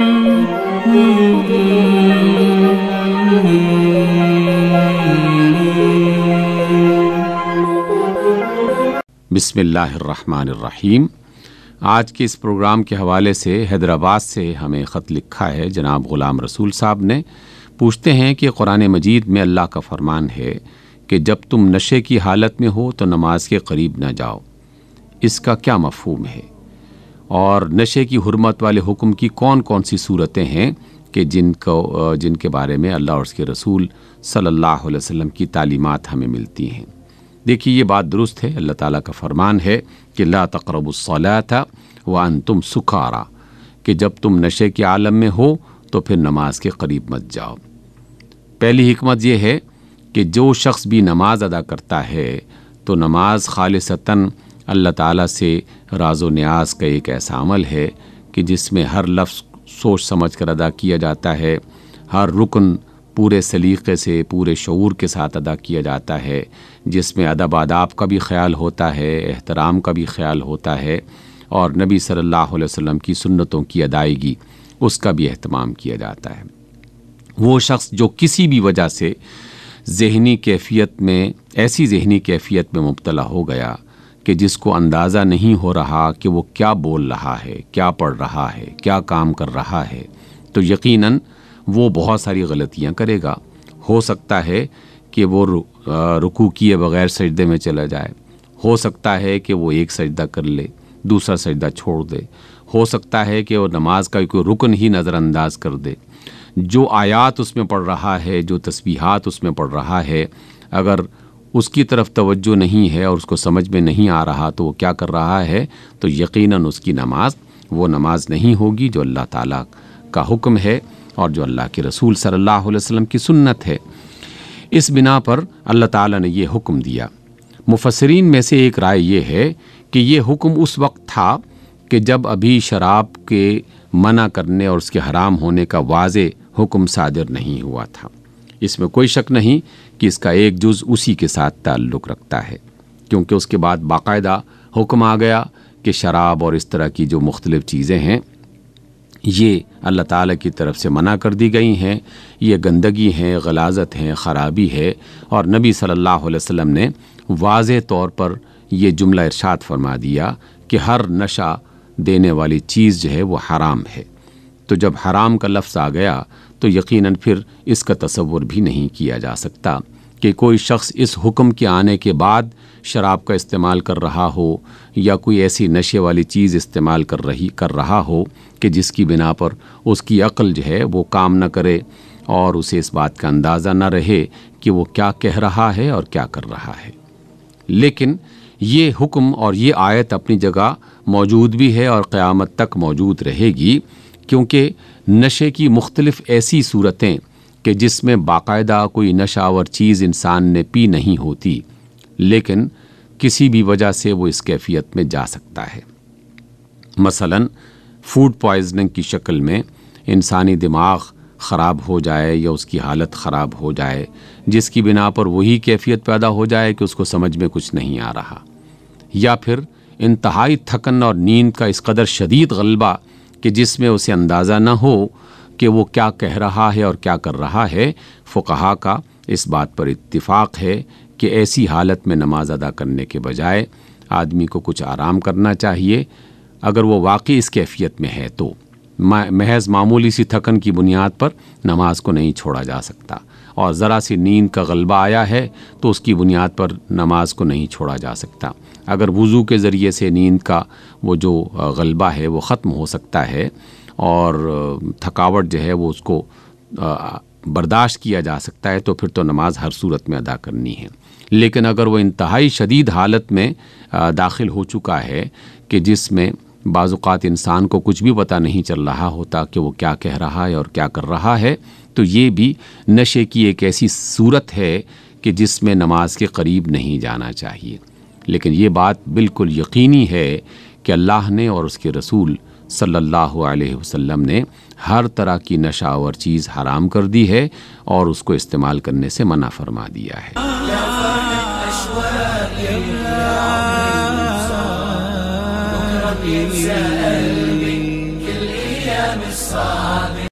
بسم اللہ الرحمن الرحیم۔ آج کے اس پروگرام کے حوالے سے حیدرآباد سے ہمیں خط لکھا ہے جناب غلام رسول صاحب نے۔ پوچھتے ہیں کہ قرآن مجید میں اللہ کا فرمان ہے کہ جب تم نشے کی حالت میں ہو تو نماز کے قریب نہ جاؤ، اس کا کیا مفہوم ہے؟ اور نشے کی حرمت والے حکم کی کون کون سی صورتیں ہیں کہ جن کے بارے میں اللہ اور اس کے رسول صلی اللہ علیہ وسلم کی تعلیمات ہمیں ملتی ہیں؟ دیکھیے، یہ بات درست ہے۔ اللہ تعالیٰ کا فرمان ہے کہ لا تقربوا الصلاۃ وانتم سکارا، کہ جب تم نشے کے عالم میں ہو تو پھر نماز کے قریب مت جاؤ۔ پہلی حکمت یہ ہے کہ جو شخص بھی نماز ادا کرتا ہے تو نماز خالصتاً اللہ تعالیٰ سے راز و نیاز کا ایک ایسا عمل ہے کہ جس میں ہر لفظ سوچ سمجھ کر ادا کیا جاتا ہے، ہر رکن پورے سلیقے سے پورے شعور کے ساتھ ادا کیا جاتا ہے، جس میں ادب آداب کا بھی خیال ہوتا ہے، احترام کا بھی خیال ہوتا ہے، اور نبی صلی اللہ علیہ وسلم کی سنتوں کی ادائیگی اس کا بھی اہتمام کیا جاتا ہے۔ وہ شخص جو کسی بھی وجہ سے ایسی ذہنی کیفیت میں مبتلا ہو گیا کہ جس کو اندازہ نہیں ہو رہا کہ وہ کیا بول رہا ہے، کیا پڑھ رہا ہے، کیا کام کر رہا ہے، تو یقیناً وہ بہت ساری غلطیاں کرے گا۔ ہو سکتا ہے کہ وہ رکوع کیے بغیر سجدے میں چلا جائے، ہو سکتا ہے کہ وہ ایک سجدہ کر لے، دوسرا سجدہ چھوڑ دے، ہو سکتا ہے کہ وہ نماز کا کوئی رکن ہی نظر انداز کر دے۔ جو آیات اس میں پڑھ رہا ہے، جو تسبیحات اس میں پڑھ رہا ہے، اگر اس کی طرف توجہ نہیں ہے اور اس کو سمجھ میں نہیں آ رہا تو وہ کیا کر رہا ہے، تو یقیناً اس کی نماز وہ نماز نہیں ہوگی جو اللہ تعالیٰ کا حکم ہے اور جو اللہ کے رسول صلی اللہ علیہ وسلم کی سنت ہے۔ اس بنا پر اللہ تعالیٰ نے یہ حکم دیا۔ مفسرین میں سے ایک رائے یہ ہے کہ یہ حکم اس وقت تھا کہ جب ابھی شراب کے منع کرنے اور اس کے حرام ہونے کا واضح حکم صادر نہیں ہوا تھا۔ اس میں کوئی شک نہیں کہ اس کا ایک جز اسی کے ساتھ تعلق رکھتا ہے، کیونکہ اس کے بعد باقاعدہ حکم آ گیا کہ شراب اور اس طرح کی جو مختلف چیزیں ہیں یہ اللہ تعالیٰ کی طرف سے منع کر دی گئی ہیں، یہ گندگی ہیں، غلاظت ہیں، خرابی ہے، اور نبی صلی اللہ علیہ وسلم نے واضح طور پر یہ جملہ ارشاد فرما دیا کہ ہر نشہ دینے والی چیز جو ہے وہ حرام ہے۔ تو جب حرام کا لفظ آ گیا تو یقیناً پھر اس کا تصور بھی نہیں کیا جا سکتا کہ کوئی شخص اس حکم کے آنے کے بعد شراب کا استعمال کر رہا ہو یا کوئی ایسی نشے والی چیز استعمال کر رہا ہو کہ جس کی بنا پر اس کی عقل جو ہے وہ کام نہ کرے اور اسے اس بات کا اندازہ نہ رہے کہ وہ کیا کہہ رہا ہے اور کیا کر رہا ہے۔ لیکن یہ حکم اور یہ آیت اپنی جگہ موجود بھی ہے اور قیامت تک موجود رہے گی، کیونکہ نشے کی مختلف ایسی صورتیں کہ جس میں باقاعدہ کوئی نشہ آور چیز انسان نے پی نہیں ہوتی لیکن کسی بھی وجہ سے وہ اس کیفیت میں جا سکتا ہے۔ مثلاً فوڈ پوائزننگ کی شکل میں انسانی دماغ خراب ہو جائے یا اس کی حالت خراب ہو جائے، جس کی بنا پر وہی کیفیت پیدا ہو جائے کہ اس کو سمجھ میں کچھ نہیں آ رہا، یا پھر انتہائی تھکن اور نیند کا اس قدر شدید غلبہ کہ جس میں اسے اندازہ نہ ہو کہ وہ کیا کہہ رہا ہے اور کیا کر رہا ہے۔ فقہا کا اس بات پر اتفاق ہے کہ ایسی حالت میں نماز ادا کرنے کے بجائے آدمی کو کچھ آرام کرنا چاہیے۔ اگر وہ واقعی اس کیفیت میں ہے تو محض معمولی سی تھکن کی بنیاد پر نماز کو نہیں چھوڑا جا سکتا، اور ذرا سی نیند کا غلبہ آیا ہے تو اس کی بنیاد پر نماز کو نہیں چھوڑا جا سکتا۔ اگر وضو کے ذریعے سے نیند کا وہ جو غلبہ ہے وہ ختم ہو سکتا ہے اور تھکاوٹ جو ہے وہ اس کو برداشت کیا جا سکتا ہے تو پھر تو نماز ہر صورت میں ادا کرنی ہے۔ لیکن اگر وہ انتہائی شدید حالت میں داخل ہو چکا ہے کہ جس میں بعض اوقات انسان کو کچھ بھی پتہ نہیں چل رہا ہوتا کہ وہ کیا کہہ رہا ہے اور کیا کر رہا ہے، تو یہ بھی نشے کی ایک ایسی صورت ہے کہ جس میں نماز کے قریب نہیں جانا چاہیے۔ لیکن یہ بات بالکل یقینی ہے کہ اللہ نے اور اس کے رسول صلی اللہ علیہ وسلم نے ہر طرح کی نشہ آور چیز حرام کر دی ہے اور اس کو استعمال کرنے سے منع فرما دیا ہے۔ الصابرين